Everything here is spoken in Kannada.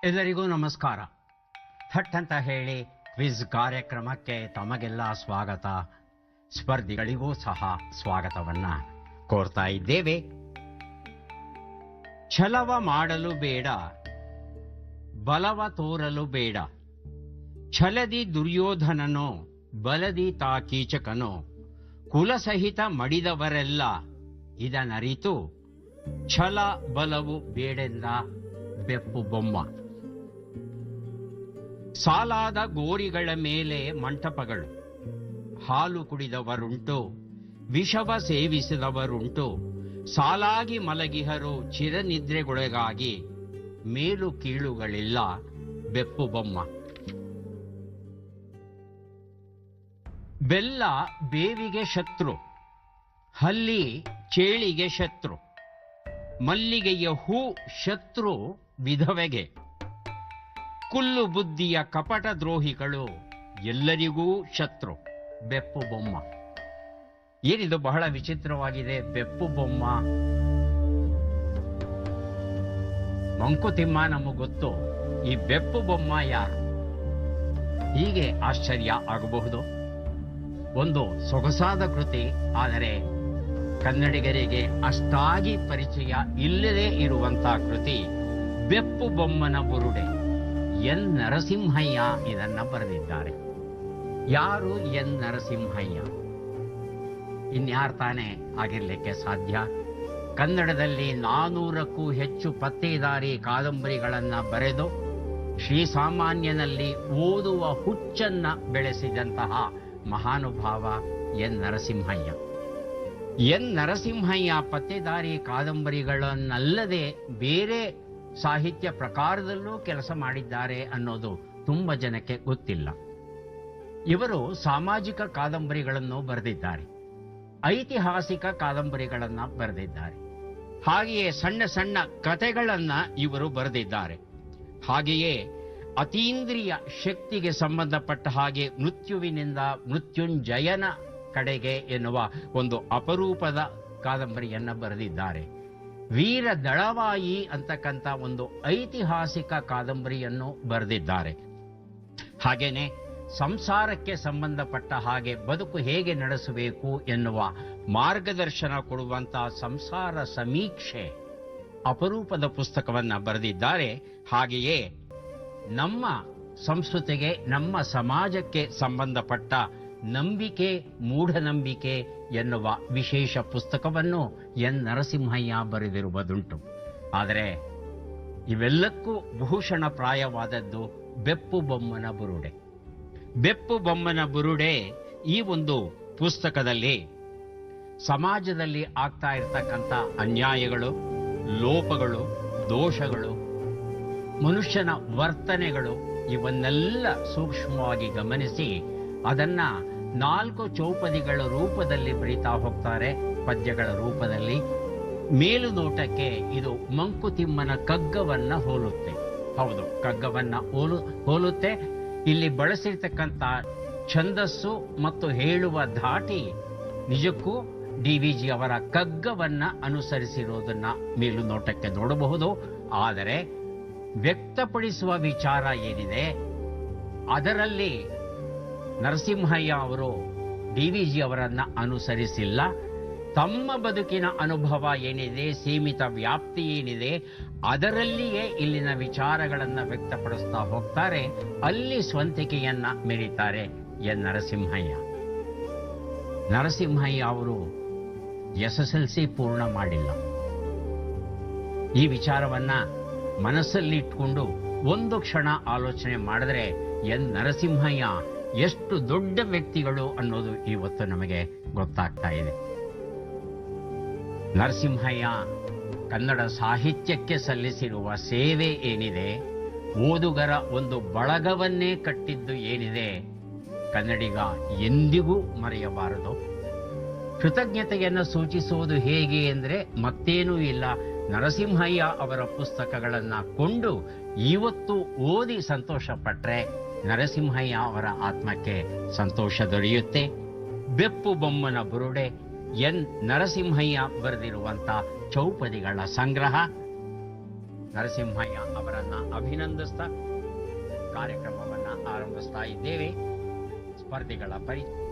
ಎಲ್ಲರಿಗೂ ನಮಸ್ಕಾರ. ಥಟ್ ಅಂತ ಹೇಳಿ ಕ್ವಿಜ್ ಕಾರ್ಯಕ್ರಮಕ್ಕೆ ತಮಗೆಲ್ಲ ಸ್ವಾಗತ. ಸ್ಪರ್ಧಿಗಳಿಗೂ ಸಹ ಸ್ವಾಗತವನ್ನ ಕೋರ್ತಾ ಇದ್ದೇವೆ. ಛಲವ ಮಾಡಲು ಬೇಡ, ಬಲವ ತೋರಲು ಬೇಡ. ಛಲದಿ ದುರ್ಯೋಧನನೋ, ಬಲದಿ ತಾ ಕೀಚಕನೋ. ಕುಲಸಹಿತ ಮಡಿದವರೆಲ್ಲ ಇದನರಿತು, ಛಲ ಬಲವು ಬೇಡೆಂದ ಬೆಪ್ಪು ಬೊಮ್ಮ. ಸಾಲಾದ ಗೋರಿಗಳ ಮೇಲೆ ಮಂಟಪಗಳು, ಹಾಲು ಕುಡಿದವರುಂಟು, ವಿಷವ ಸೇವಿಸಿದವರುಂಟು. ಸಾಲಾಗಿ ಮಲಗಿಹರು ಚಿರನಿದ್ರೆಗೊಳಗಾಗಿ, ಮೇಲು ಕೀಳುಗಳಿಲ್ಲ ಬೆಪ್ಪು ಬೊಮ್ಮ. ಬೆಲ್ಲ ಬೇವಿಗೆ ಶತ್ರು, ಹಲ್ಲಿ ಚೇಳಿಗೆ ಶತ್ರು. ಮಲ್ಲಿಗೆಯ ಹೂ ಶತ್ರು ವಿಧವೆಗೆ. ಕುಲ್ಲು ಬುದ್ಧಿಯ ಕಪಟ ದ್ರೋಹಿಗಳು ಎಲ್ಲರಿಗೂ ಶತ್ರು ಬೆಪ್ಪು ಬೊಮ್ಮ. ಏನಿದು ಬಹಳ ವಿಚಿತ್ರವಾಗಿದೆ. ಬೆಪ್ಪು ಬೊಮ್ಮ, ಮಂಕುತಿಮ್ಮ ನಮಗೆ ಗೊತ್ತು. ಈ ಬೆಪ್ಪು ಬೊಮ್ಮ ಯಾರು? ಹೀಗೆ ಆಶ್ಚರ್ಯ ಆಗಬಹುದು. ಒಂದು ಸೊಗಸಾದ ಕೃತಿ, ಆದರೆ ಕನ್ನಡಿಗರಿಗೆ ಅಷ್ಟಾಗಿ ಪರಿಚಯ ಇಲ್ಲದೇ ಇರುವಂತಹ ಕೃತಿ ಬೆಪ್ಪು ಬೊಮ್ಮನ ಬುರುಡೆ. ಎನ್ ನರಸಿಂಹಯ್ಯ ಇದನ್ನ ಬರೆದಿದ್ದಾರೆ. ಯಾರು ಎನ್ ನರಸಿಂಹಯ್ಯ? ಇನ್ಯಾರು ತಾನೇ ಆಗಿರ್ಲಿಕ್ಕೆ ಸಾಧ್ಯ? ಕನ್ನಡದಲ್ಲಿ 400ಕ್ಕೂ ಹೆಚ್ಚು ಪತ್ತೇದಾರಿ ಕಾದಂಬರಿಗಳನ್ನ ಬರೆದು ಶ್ರೀಸಾಮಾನ್ಯನಲ್ಲಿ ಓದುವ ಹುಚ್ಚನ್ನ ಬೆಳೆಸಿದಂತಹ ಮಹಾನುಭಾವ ಎನ್ ನರಸಿಂಹಯ್ಯ. ಎನ್ ನರಸಿಂಹಯ್ಯ ಪತ್ತೇದಾರಿ ಕಾದಂಬರಿಗಳನ್ನಲ್ಲದೆ ಬೇರೆ ಸಾಹಿತ್ಯ ಪ್ರಕಾರದಲ್ಲೂ ಕೆಲಸ ಮಾಡಿದ್ದಾರೆ ಅನ್ನೋದು ತುಂಬ ಜನಕ್ಕೆ ಗೊತ್ತಿಲ್ಲ. ಇವರು ಸಾಮಾಜಿಕ ಕಾದಂಬರಿಗಳನ್ನು ಬರೆದಿದ್ದಾರೆ, ಐತಿಹಾಸಿಕ ಕಾದಂಬರಿಗಳನ್ನ ಬರೆದಿದ್ದಾರೆ, ಹಾಗೆಯೇ ಸಣ್ಣ ಸಣ್ಣ ಕಥೆಗಳನ್ನ ಇವರು ಬರೆದಿದ್ದಾರೆ. ಹಾಗೆಯೇ ಅತೀಂದ್ರಿಯ ಶಕ್ತಿಗೆ ಸಂಬಂಧಪಟ್ಟ ಹಾಗೆ ಮೃತ್ಯುವಿನಿಂದ ಮೃತ್ಯುಂಜಯನ ಕಡೆಗೆ ಎನ್ನುವ ಒಂದು ಅಪರೂಪದ ಕಾದಂಬರಿಯನ್ನ ಬರೆದಿದ್ದಾರೆ. ವೀರ ದಳವಾಯಿ ಅಂತಕ್ಕಂಥ ಒಂದು ಐತಿಹಾಸಿಕ ಕಾದಂಬರಿಯನ್ನು ಬರೆದಿದ್ದಾರೆ. ಹಾಗೇನೆ ಸಂಸಾರಕ್ಕೆ ಸಂಬಂಧಪಟ್ಟ ಹಾಗೆ ಬದುಕು ಹೇಗೆ ನಡೆಸಬೇಕು ಎನ್ನುವ ಮಾರ್ಗದರ್ಶನ ಕೊಡುವಂತಹ ಸಂಸಾರ ಸಮೀಕ್ಷೆ ಅಪರೂಪದ ಪುಸ್ತಕವನ್ನ ಬರೆದಿದ್ದಾರೆ. ಹಾಗೆಯೇ ನಮ್ಮ ಸಂಸ್ಕೃತಿಗೆ, ನಮ್ಮ ಸಮಾಜಕ್ಕೆ ಸಂಬಂಧಪಟ್ಟ ನಂಬಿಕೆ, ಮೂಢನಂಬಿಕೆ ಎನ್ನುವ ವಿಶೇಷ ಪುಸ್ತಕವನ್ನು ಎನ್ ನರಸಿಂಹಯ್ಯ ಬರೆದಿರುವುದುಂಟು. ಆದರೆ ಇವೆಲ್ಲಕ್ಕೂ ಭೂಷಣ ಪ್ರಾಯವಾದದ್ದು ಬೆಪ್ಪು ಬೊಮ್ಮನ ಬುರುಡೆ. ಬೆಪ್ಪು ಬೊಮ್ಮನ ಬುರುಡೆ ಈ ಒಂದು ಪುಸ್ತಕದಲ್ಲಿ ಸಮಾಜದಲ್ಲಿ ಆಗ್ತಾ ಇರತಕ್ಕಂಥ ಅನ್ಯಾಯಗಳು, ಲೋಪಗಳು, ದೋಷಗಳು, ಮನುಷ್ಯನ ವರ್ತನೆಗಳು ಇವನ್ನೆಲ್ಲ ಸೂಕ್ಷ್ಮವಾಗಿ ಗಮನಿಸಿ ಅದನ್ನ 4 ಚೌಪದಿಗಳ ರೂಪದಲ್ಲಿ ಬರೀತಾ ಹೋಗ್ತಾರೆ, ಪದ್ಯಗಳ ರೂಪದಲ್ಲಿ. ಮೇಲುನೋಟಕ್ಕೆ ಇದು ಮಂಕುತಿಮ್ಮನ ಕಗ್ಗವನ್ನ ಹೋಲುತ್ತೆ. ಹೌದು, ಕಗ್ಗವನ್ನ ಹೋಲುತ್ತೆ. ಇಲ್ಲಿ ಬಳಸಿರ್ತಕ್ಕಂಥ ಛಂದಸ್ಸು ಮತ್ತು ಹೇಳುವ ಧಾಟಿ ನಿಜಕ್ಕೂ DVG ಅವರ ಕಗ್ಗವನ್ನ ಅನುಸರಿಸಿರೋದನ್ನ ಮೇಲುನೋಟಕ್ಕೆ ನೋಡಬಹುದು. ಆದರೆ ವ್ಯಕ್ತಪಡಿಸುವ ವಿಚಾರ ಏನಿದೆ ಅದರಲ್ಲಿ ನರಸಿಂಹಯ್ಯ ಅವರು DVG ಅವರನ್ನ ಅನುಸರಿಸಿಲ್ಲ. ತಮ್ಮ ಬದುಕಿನ ಅನುಭವ ಏನಿದೆ, ಸೀಮಿತ ವ್ಯಾಪ್ತಿ ಏನಿದೆ, ಅದರಲ್ಲಿಯೇ ಇಲ್ಲಿನ ವಿಚಾರಗಳನ್ನ ವ್ಯಕ್ತಪಡಿಸ್ತಾ ಹೋಗ್ತಾರೆ. ಅಲ್ಲಿ ಸ್ವಂತಿಕೆಯನ್ನ ಮೆರೀತಾರೆ ಎನ್ ನರಸಿಂಹಯ್ಯ. ನರಸಿಂಹಯ್ಯ ಅವರು SSLC ಪೂರ್ಣ ಮಾಡಿಲ್ಲ. ಈ ವಿಚಾರವನ್ನ ಮನಸ್ಸಲ್ಲಿ ಇಟ್ಕೊಂಡು ಒಂದು ಕ್ಷಣ ಆಲೋಚನೆ ಮಾಡಿದ್ರೆ ಎನ್ ನರಸಿಂಹಯ್ಯ ಎಷ್ಟು ದೊಡ್ಡ ವ್ಯಕ್ತಿಗಳು ಅನ್ನೋದು ಇವತ್ತು ನಮಗೆ ಗೊತ್ತಾಗ್ತಾ ಇದೆ. ನರಸಿಂಹಯ್ಯ ಕನ್ನಡ ಸಾಹಿತ್ಯಕ್ಕೆ ಸಲ್ಲಿಸಿರುವ ಸೇವೆ ಏನಿದೆ, ಓದುಗರ ಒಂದು ಬಳಗವನ್ನೇ ಕಟ್ಟಿದ್ದು ಏನಿದೆ, ಕನ್ನಡಿಗ ಎಂದಿಗೂ ಮರೆಯಬಾರದು. ಕೃತಜ್ಞತೆಯನ್ನು ಸೂಚಿಸುವುದು ಹೇಗೆ ಅಂದರೆ ಮತ್ತೇನೂ ಇಲ್ಲ, ನರಸಿಂಹಯ್ಯ ಅವರ ಪುಸ್ತಕಗಳನ್ನ ಕೊಂಡು ಇವತ್ತು ಓದಿ ಸಂತೋಷ ಪಟ್ರೆ ನರಸಿಂಹಯ್ಯ ಅವರ ಆತ್ಮಕ್ಕೆ ಸಂತೋಷ ದೊರೆಯುತ್ತೆ. ಬೆಪ್ಪು ಬೊಮ್ಮನ ಬುರುಡೆ ಎನ್ ನರಸಿಂಹಯ್ಯ ಬರೆದಿರುವಂಥ ಚೌಪದಿಗಳ ಸಂಗ್ರಹ. ನರಸಿಂಹಯ್ಯ ಅವರನ್ನ ಅಭಿನಂದಿಸ್ತಾ ಕಾರ್ಯಕ್ರಮವನ್ನ ಆರಂಭಿಸ್ತಾ ಇದ್ದೇವೆ. ಸ್ಪರ್ಧಿಗಳ ಪರಿಚಯ